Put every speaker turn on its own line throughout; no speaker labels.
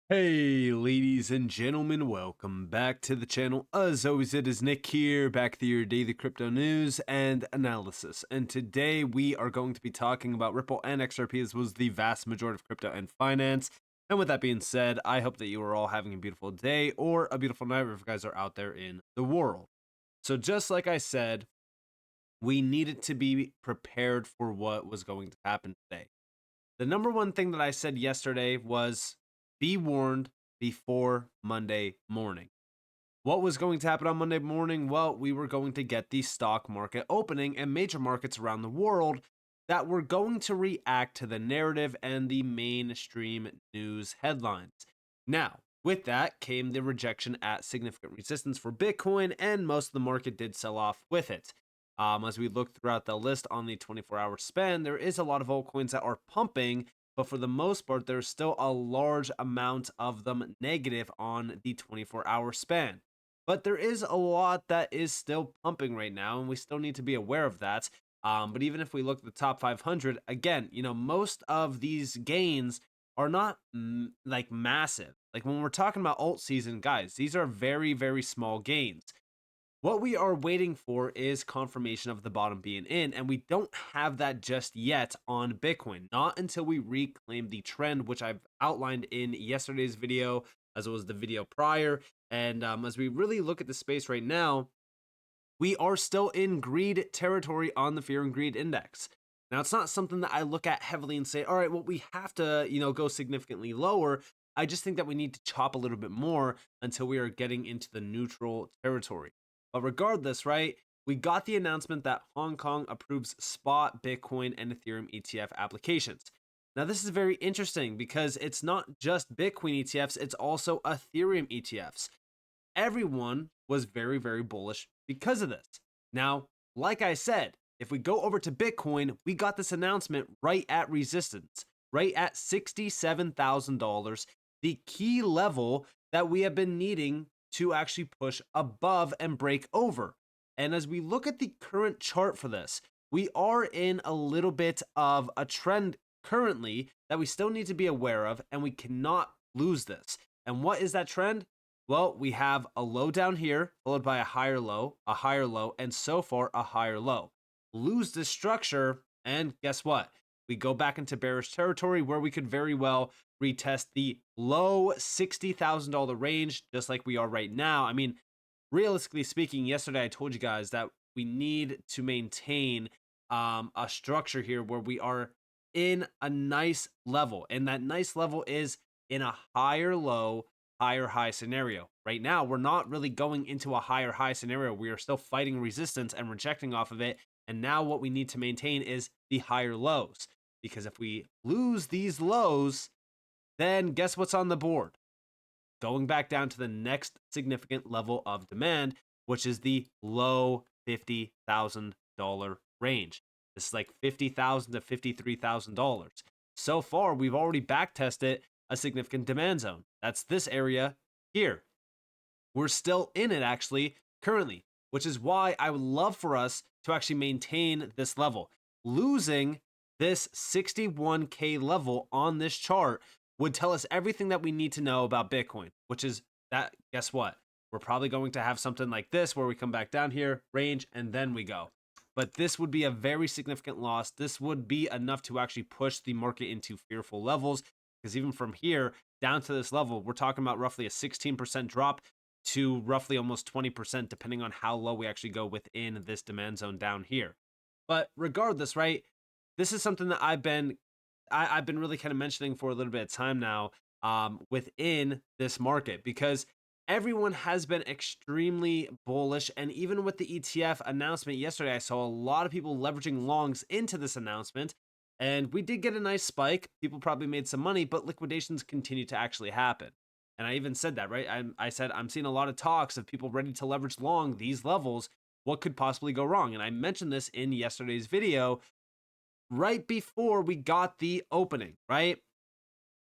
Hey, ladies and gentlemen, welcome back to the channel. As always, it is Nick here, back with your daily crypto news and analysis. And today we are going to be talking about Ripple and XRP, as was the vast majority of crypto and finance. And with that being said, I hope that you are all having a beautiful day or a beautiful night wherever you guys are out there in the world. So, just like I said, we needed to be prepared for what was going to happen today. The number one thing that I said yesterday was be warned before Monday morning. What was going to happen on Monday morning? Well, we were going to get the stock market opening and major markets around the world that were going to react to the narrative and the mainstream news headlines. Now, with that came the rejection at significant resistance for Bitcoin, and most of the market did sell off with it. As we look throughout the list on the 24-hour span, there is a lot of altcoins that are pumping, but for the most part, there's still a large amount of them negative on the 24-hour span. But there is a lot that is still pumping right now, and we still need to be aware of that. But even if we look at the top 500, again, most of these gains are not like massive. Like when we're talking about alt season, guys, these are very, very small gains. What we are waiting for is confirmation of the bottom being in, and we don't have that just yet on Bitcoin. Not until we reclaim the trend, which I've outlined in yesterday's video, as well as the video prior. And as we really look at the space right now, we are still in greed territory on the Fear and Greed Index. Now, it's not something that I look at heavily and say, all right, well, we have to, go significantly lower. I just think that we need to chop a little bit more until we are getting into the neutral territory. But regardless, right, we got the announcement that Hong Kong approves spot Bitcoin and Ethereum ETF applications. Now, this is very interesting because it's not just Bitcoin ETFs, it's also Ethereum ETFs. Everyone was very, very bullish because of this. Now, like I said, if we go over to Bitcoin, we got this announcement right at resistance, right at $67,000, the key level that we have been needing to actually push above and break over. And as we look at the current chart for this, we are in a little bit of a trend currently that we still need to be aware of, and we cannot lose this. And what is that trend? Well, we have a low down here, followed by a higher low, and so far a higher low. Lose this structure, and guess what? We go back into bearish territory where we could very well retest the low $60,000 range, just like we are right now. I mean, realistically speaking, yesterday I told you guys that we need to maintain a structure here where we are in a nice level, and that nice level is in a higher low, higher high scenario. Right now, we're not really going into a higher high scenario. We are still fighting resistance and rejecting off of it. And now what we need to maintain is the higher lows. Because if we lose these lows, then guess what's on the board? Going back down to the next significant level of demand, which is the low $50,000 range. This is like $50,000 to $53,000. So far, we've already backtested a significant demand zone. That's this area here. We're still in it actually currently, which is why I would love for us to actually maintain this level. Losing this 61K level on this chart would tell us everything that we need to know about Bitcoin, which is that, guess what? We're probably going to have something like this where we come back down here, range, and then we go. But this would be a very significant loss. This would be enough to actually push the market into fearful levels, because even from here down to this level, we're talking about roughly a 16% drop to roughly almost 20%, depending on how low we actually go within this demand zone down here. But regardless, right, this is something that I've been really kind of mentioning for a little bit of time now within this market, because everyone has been extremely bullish. And even with the ETF announcement yesterday, I saw a lot of people leveraging longs into this announcement. And we did get a nice spike. People probably made some money, but liquidations continue to actually happen. And I even said that, right? I said, I'm seeing a lot of talks of people ready to leverage long these levels. What could possibly go wrong? And I mentioned this in yesterday's video right before we got the opening, right?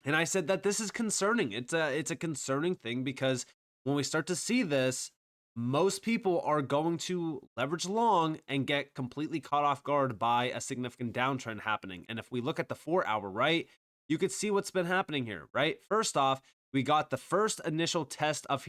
And I said that this is concerning. It's a concerning thing, because when we start to see this, most people are going to leverage long and get completely caught off guard by a significant downtrend happening. And if we look at the 4 hour, right, you could see what's been happening here, right? First off, we got the first initial test of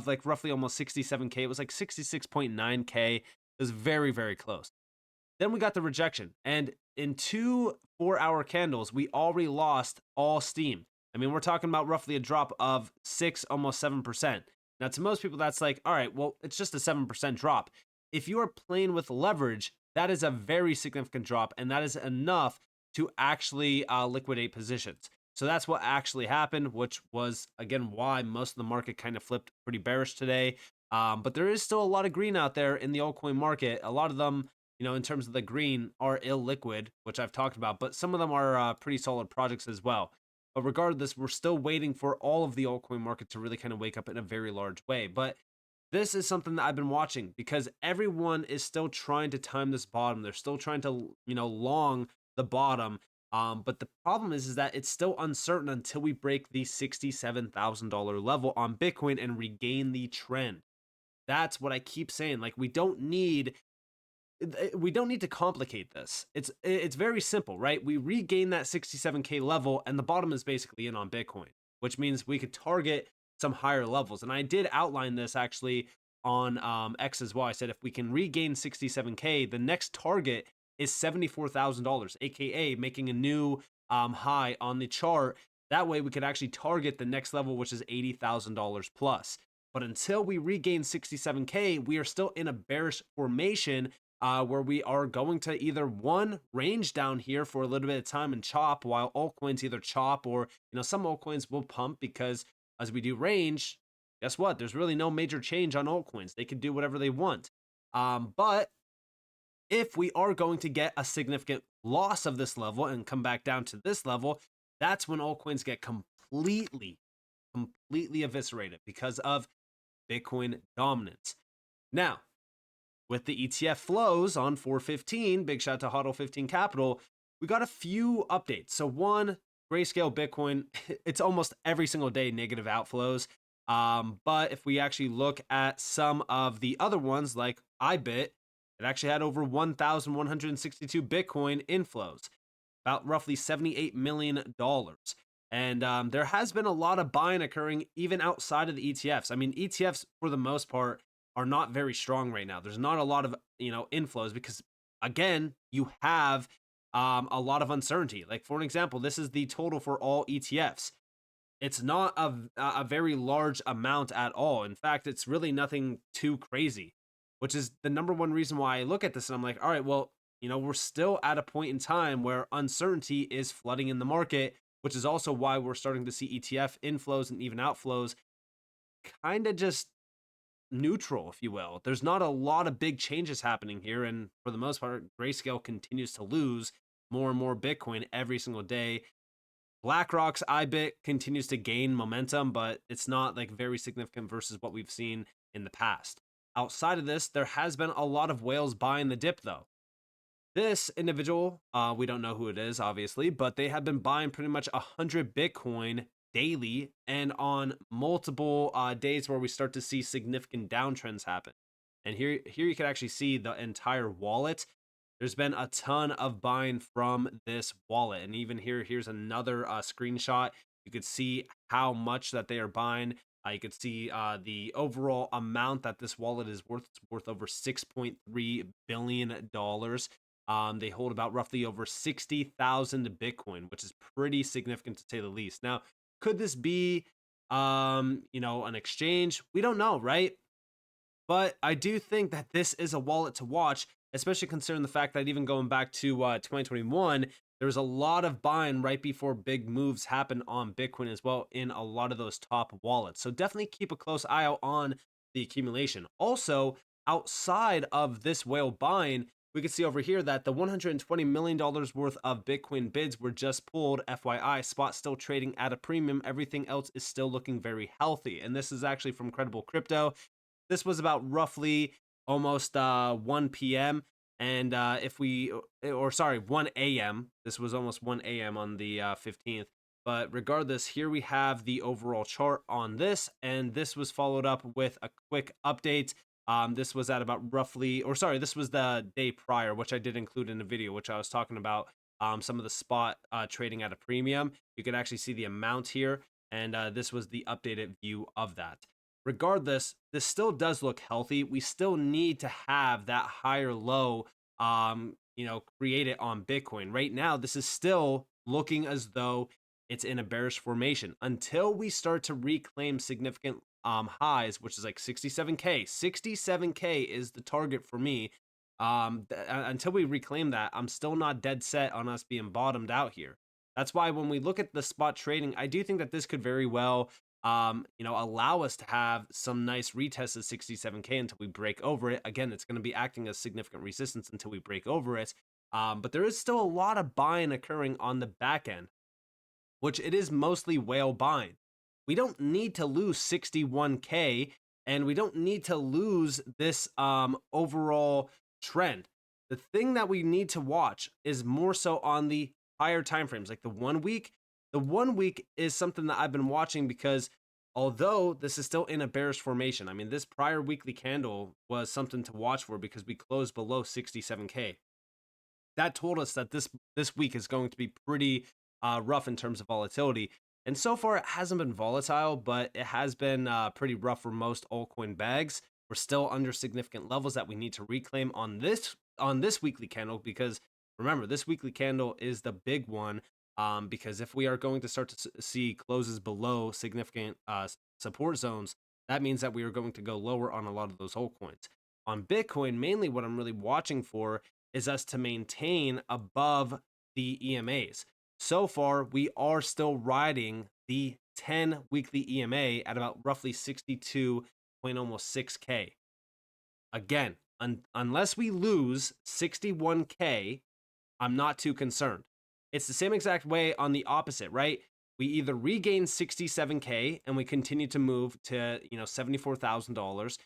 like roughly almost 67K. It was like 66.9K. It was very, very close. Then we got the rejection. And in 2 4-hour candles, we already lost all steam. I mean, we're talking about roughly a drop of 6, almost 7%. Now, to most people, that's like, all right, well, it's just a 7% drop. If you are playing with leverage, that is a very significant drop, and that is enough to actually liquidate positions. So that's what actually happened, which was, again, why most of the market kind of flipped pretty bearish today. But there is still a lot of green out there in the altcoin market. A lot of them, in terms of the green, are illiquid, which I've talked about, but some of them are pretty solid projects as well. But regardless, we're still waiting for all of the altcoin market to really kind of wake up in a very large way. But this is something that I've been watching because everyone is still trying to time this bottom. They're still trying to, long the bottom. But the problem is that it's still uncertain until we break the $67,000 level on Bitcoin and regain the trend. That's what I keep saying. Like, we don't need to complicate this. It's very simple, right? We regain that 67K level and the bottom is basically in on Bitcoin, which means we could target some higher levels. And I did outline this actually on X as well. I said if we can regain 67K, the next target is $74,000, aka making a new high on the chart. That way we could actually target the next level, which is $80,000 plus. But until we regain 67K, we are still in a bearish formation where we are going to either range down here for a little bit of time and chop, while altcoins either chop or some altcoins will pump, because as we do range, guess what? There's really no major change on altcoins. They can do whatever they want. But if we are going to get a significant loss of this level and come back down to this level, that's when altcoins get completely eviscerated because of Bitcoin dominance. Now, with the ETF flows on 415, big shout out to HODL15 Capital, we got a few updates. So one, Grayscale Bitcoin, it's almost every single day negative outflows. But if we actually look at some of the other ones like iBit, it actually had over 1,162 Bitcoin inflows, about roughly $78 million. And there has been a lot of buying occurring even outside of the ETFs. I mean, ETFs, for the most part, are not very strong right now. There's not a lot of, inflows because, again, you have a lot of uncertainty. Like, for an example, this is the total for all ETFs. It's not a very large amount at all. In fact, it's really nothing too crazy, which is the number one reason why I look at this and I'm like, all right, well, we're still at a point in time where uncertainty is flooding in the market, which is also why we're starting to see ETF inflows and even outflows kind of just neutral, if you will. There's not a lot of big changes happening here, and for the most part, Grayscale continues to lose more and more Bitcoin every single day. BlackRock's iBit continues to gain momentum, but it's not like very significant versus what we've seen in the past. Outside of this, there has been a lot of whales buying the dip, though. This individual, we don't know who it is, obviously, but they have been buying pretty much 100 Bitcoin daily and on multiple days where we start to see significant downtrends happen. And here you can actually see the entire wallet. There's been a ton of buying from this wallet. And even here's another screenshot. You could see how much that they are buying. You could see the overall amount that this wallet is worth. It's worth over $6.3 billion. They hold about roughly over 60,000 Bitcoin, which is pretty significant to say the least. Now, could this be, an exchange? We don't know, right? But I do think that this is a wallet to watch, especially considering the fact that even going back to 2021, there was a lot of buying right before big moves happen on Bitcoin as well in a lot of those top wallets. So definitely keep a close eye out on the accumulation. Also, outside of this whale buying, we can see over here that the $120 million worth of Bitcoin bids were just pulled. FYI, spot still trading at a premium. Everything else is still looking very healthy. And this is actually from Credible Crypto. This was about roughly almost 1 p.m. And 1 a.m. This was almost 1 a.m. on the 15th. But regardless, here we have the overall chart on this. And this was followed up with a quick update. This was at about this was the day prior, which I did include in the video, which I was talking about some of the spot trading at a premium. You can actually see the amount here. And this was the updated view of that. Regardless, this still does look healthy. We still need to have that higher low, created on Bitcoin. Right now, this is still looking as though it's in a bearish formation until we start to reclaim significant highs, which is like 67K. 67K is the target for me. Until we reclaim that, I'm still not dead set on us being bottomed out here. That's why when we look at the spot trading, I do think that this could very well allow us to have some nice retests of 67K until we break over it. Again, it's going to be acting as significant resistance until we break over it. But there is still a lot of buying occurring on the back end, which it is mostly whale buying. We don't need to lose 61K, and we don't need to lose this overall trend. The thing that we need to watch is more so on the higher time frames, like the 1 week. The 1 week is something that I've been watching because although this is still in a bearish formation, I mean, this prior weekly candle was something to watch for because we closed below 67K. That told us that this week is going to be pretty rough in terms of volatility. And so far, it hasn't been volatile, but it has been pretty rough for most altcoin bags. We're still under significant levels that we need to reclaim on this weekly candle, because remember, this weekly candle is the big one. Because if we are going to start to see closes below significant support zones, that means that we are going to go lower on a lot of those altcoins. On Bitcoin, mainly what I'm really watching for is us to maintain above the EMAs. So far, we are still riding the 10 weekly EMA at about roughly 62.6K. Again, unless we lose 61K, I'm not too concerned. It's the same exact way on the opposite, right? We either regain 67K and we continue to move to, $74,000,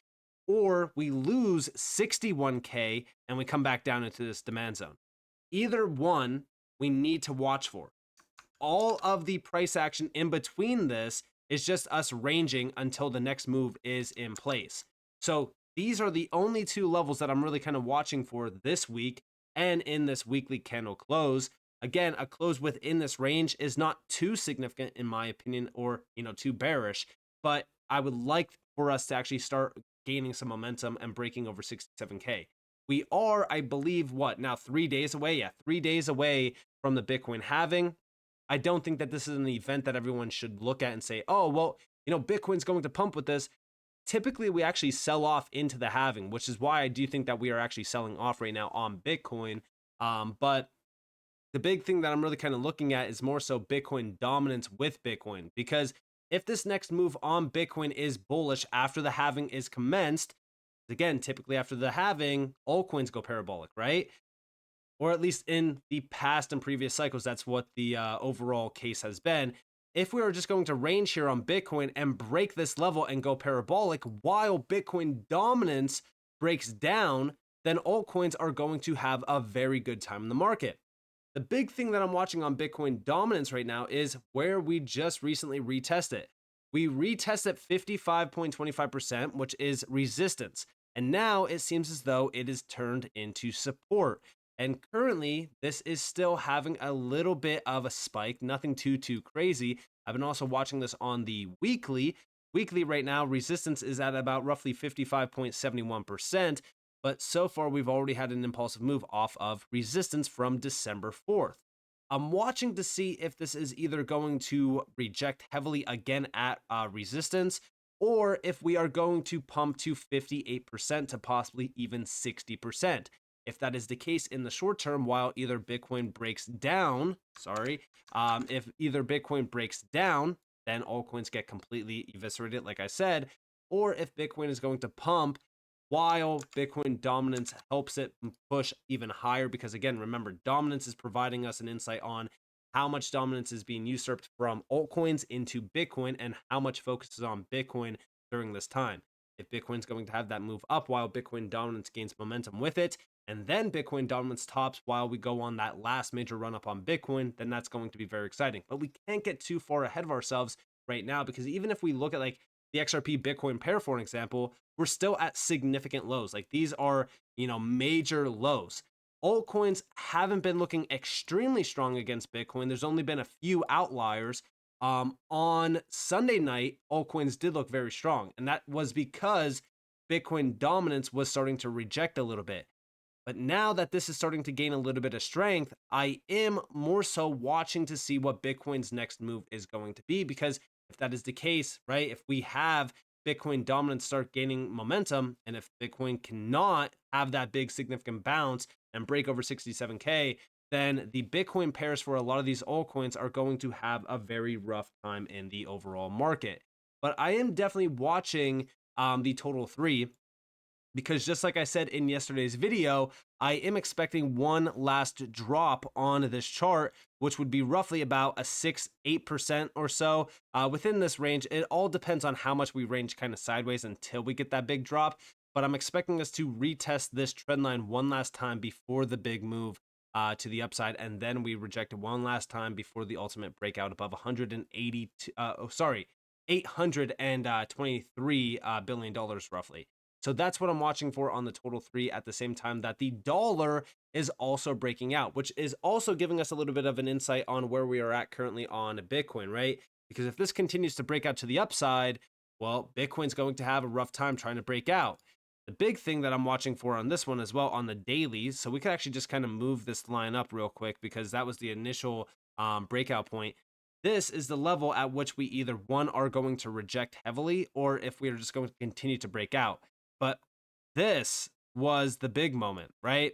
or we lose 61K and we come back down into this demand zone. Either one we need to watch for. All of the price action in between this is just us ranging until the next move is in place. So these are the only two levels that I'm really kind of watching for this week and in this weekly candle close. Again, a close within this range is not too significant in my opinion, or too bearish, but I would like for us to actually start gaining some momentum and breaking over 67K. We are, I believe, what now, 3 days away? Yeah, 3 days away from the Bitcoin halving. I don't think that this is an event that everyone should look at and say, oh, well, Bitcoin's going to pump with this. Typically, we actually sell off into the halving, which is why I do think that we are actually selling off right now on Bitcoin. But the big thing that I'm really kind of looking at is more so Bitcoin dominance with Bitcoin, because if this next move on Bitcoin is bullish after the halving is commenced, again, typically after the halving, altcoins go parabolic, right? Or at least in the past and previous cycles, that's what the overall case has been. If we are just going to range here on Bitcoin and break this level and go parabolic while Bitcoin dominance breaks down, then altcoins are going to have a very good time in the market. The big thing that I'm watching on Bitcoin dominance right now is where we just recently retested. We retested 55.25%, which is resistance. And now it seems as though it is turned into support. And currently, this is still having a little bit of a spike, nothing too crazy. I've been also watching this on the weekly. Weekly right now, resistance is at about roughly 55.71%. But so far, we've already had an impulsive move off of resistance from December 4th. I'm watching to see if this is either going to reject heavily again at resistance, or if we are going to pump to 58% to possibly even 60%. If that is the case in the short term, while either Bitcoin breaks down, if either Bitcoin breaks down, then altcoins get completely eviscerated, like I said, or if Bitcoin is going to pump while Bitcoin dominance helps it push even higher, because again, remember, dominance is providing us an insight on how much dominance is being usurped from altcoins into Bitcoin and how much focus is on Bitcoin during this time. If Bitcoin's going to have that move up while Bitcoin dominance gains momentum with it, and then Bitcoin dominance tops while we go on that last major run up on Bitcoin, then that's going to be very exciting. But we can't get too far ahead of ourselves right now, because even if we look at like the XRP Bitcoin pair, for an example, we're still at significant lows. Like these are, major lows. Altcoins haven't been looking extremely strong against Bitcoin. There's only been a few outliers. On Sunday night, altcoins did look very strong, and that was because Bitcoin dominance was starting to reject a little bit. But now that this is starting to gain a little bit of strength, I am more so watching to see what Bitcoin's next move is going to be. Because if that is the case, right, if we have Bitcoin dominance start gaining momentum, and if Bitcoin cannot have that big significant bounce and break over 67K, then the Bitcoin pairs for a lot of these altcoins are going to have a very rough time in the overall market. But I am definitely watching the total three, because just like I said in yesterday's video, I am expecting one last drop on this chart, which would be roughly about a 6-8% or so within this range. It all depends on how much we range kind of sideways until we get that big drop. But I'm expecting us to retest this trend line one last time before the big move to the upside, and then we reject it one last time before the ultimate breakout above 180. $823 billion roughly. So that's what I'm watching for on the total three, at the same time that the dollar is also breaking out, which is also giving us a little bit of an insight on where we are at currently on Bitcoin, right? Because if this continues to break out to the upside, well, Bitcoin's going to have a rough time trying to break out. The big thing that I'm watching for on this one as well on the dailies, so we could actually just kind of move this line up real quick because that was the initial breakout point. This is the level at which we either one are going to reject heavily, or if we are just going to continue to break out. But this was the big moment, right?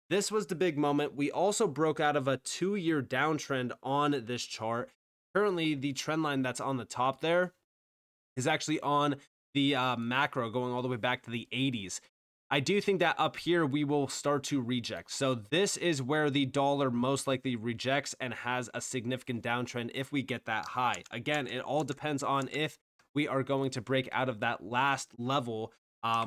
This was the big moment. We also broke out of a 2-year downtrend on this chart. Currently, the trend line that's on the top there is actually on the macro going all the way back to the 80s. I do think that up here we will start to reject. So this is where the dollar most likely rejects and has a significant downtrend if we get that high. Again, it all depends on if we are going to break out of that last level,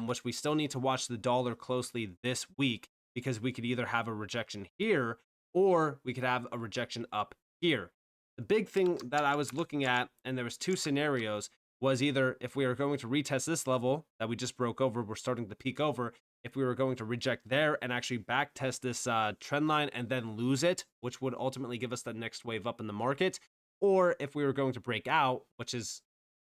which we still need to watch the dollar closely this week, because we could either have a rejection here or we could have a rejection up here. The big thing that I was looking at, and there was two scenarios, was either if we are going to retest this level that we just broke over, we're starting to peak over, if we were going to reject there and actually back test this trend line and then lose it, which would ultimately give us the next wave up in the market, or if we were going to break out, which is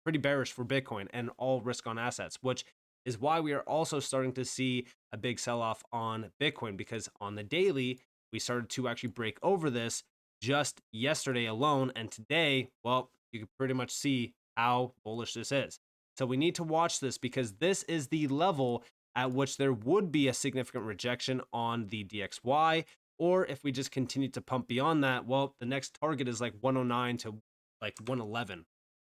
pretty bearish for Bitcoin and all risk on assets, which is why we are also starting to see a big sell-off on Bitcoin, because on the daily, we started to actually break over this just yesterday alone. And today, well, you can pretty much see how bullish this is. So we need to watch this, because this is the level at which there would be a significant rejection on the DXY. Or if we just continue to pump beyond that, well, the next target is like 109 to like 111.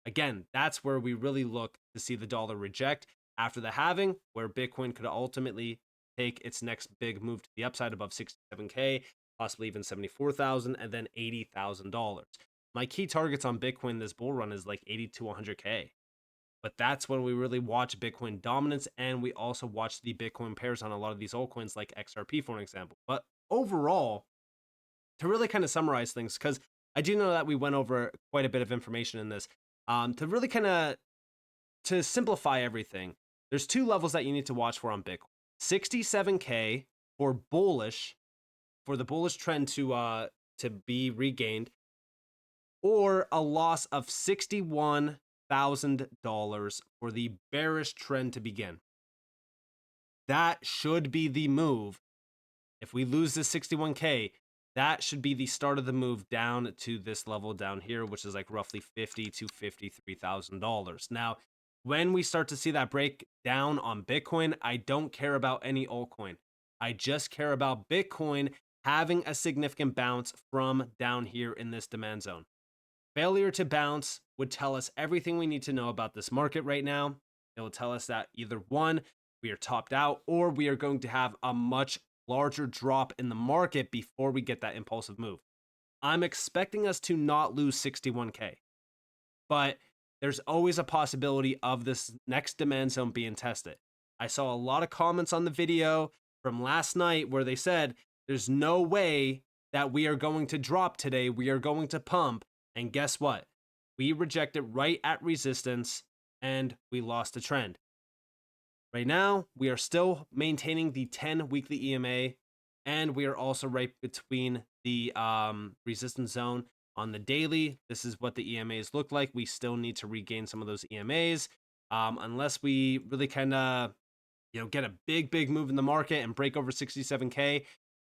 Again, that's where we really look to see the dollar reject after the halving, where Bitcoin could ultimately take its next big move to the upside above 67K, possibly even 74,000, and then $80,000. My key targets on Bitcoin this bull run is like 80 to 100K. But that's when we really watch Bitcoin dominance, and we also watch the Bitcoin pairs on a lot of these altcoins like XRP, for an example. But overall, to really kind of summarize things, because I do know that we went over quite a bit of information in this, to really kind of to simplify everything, there's two levels that you need to watch for on Bitcoin. 67K for bullish, for the bullish trend to be regained, or a loss of $61,000 for the bearish trend to begin. That should be the move. If we lose this 61K, that should be the start of the move down to this level down here, which is like roughly $50,000 to $53,000. Now, when we start to see that break down on Bitcoin, I don't care about any altcoin. I just care about Bitcoin having a significant bounce from down here in this demand zone. Failure to bounce would tell us everything we need to know about this market right now. It will tell us that either one, we are topped out, or we are going to have a much larger drop in the market before we get that impulsive move. I'm expecting us to not lose 61K, but there's always a possibility of this next demand zone being tested. I saw a lot of comments on the video from last night where they said, there's no way that we are going to drop today. We are going to pump. And guess what? We rejected right at resistance and we lost the trend. Right now, we are still maintaining the 10 weekly EMA, and we are also right between the resistance zone On the daily, this is what the EMAs look like. We still need to regain some of those EMAs. Unless we really kind of, get a big move in the market and break over 67K,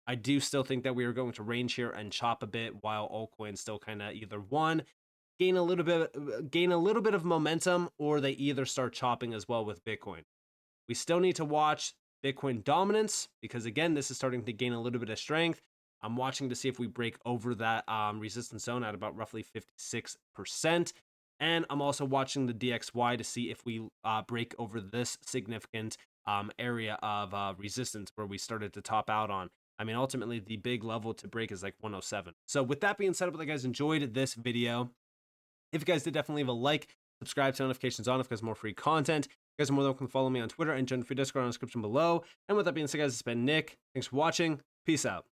I do still think that we are going to range here and chop a bit while altcoins still kind of either one gain a little bit of momentum, or they either start chopping as well with Bitcoin. We still need to watch Bitcoin dominance because, again, this is starting to gain a little bit of strength. I'm watching to see if we break over that resistance zone at about roughly 56%. And I'm also watching the DXY to see if we break over this significant area of resistance where we started to top out on. I mean, ultimately, the big level to break is like 107. So with that being said, I hope you guys enjoyed this video. If you guys did, definitely leave a like, subscribe to notifications on if you guys more free content. You guys are more than welcome to follow me on Twitter and join the free Discord in the description below. And with that being said, guys, it's been Nick. Thanks for watching. Peace out.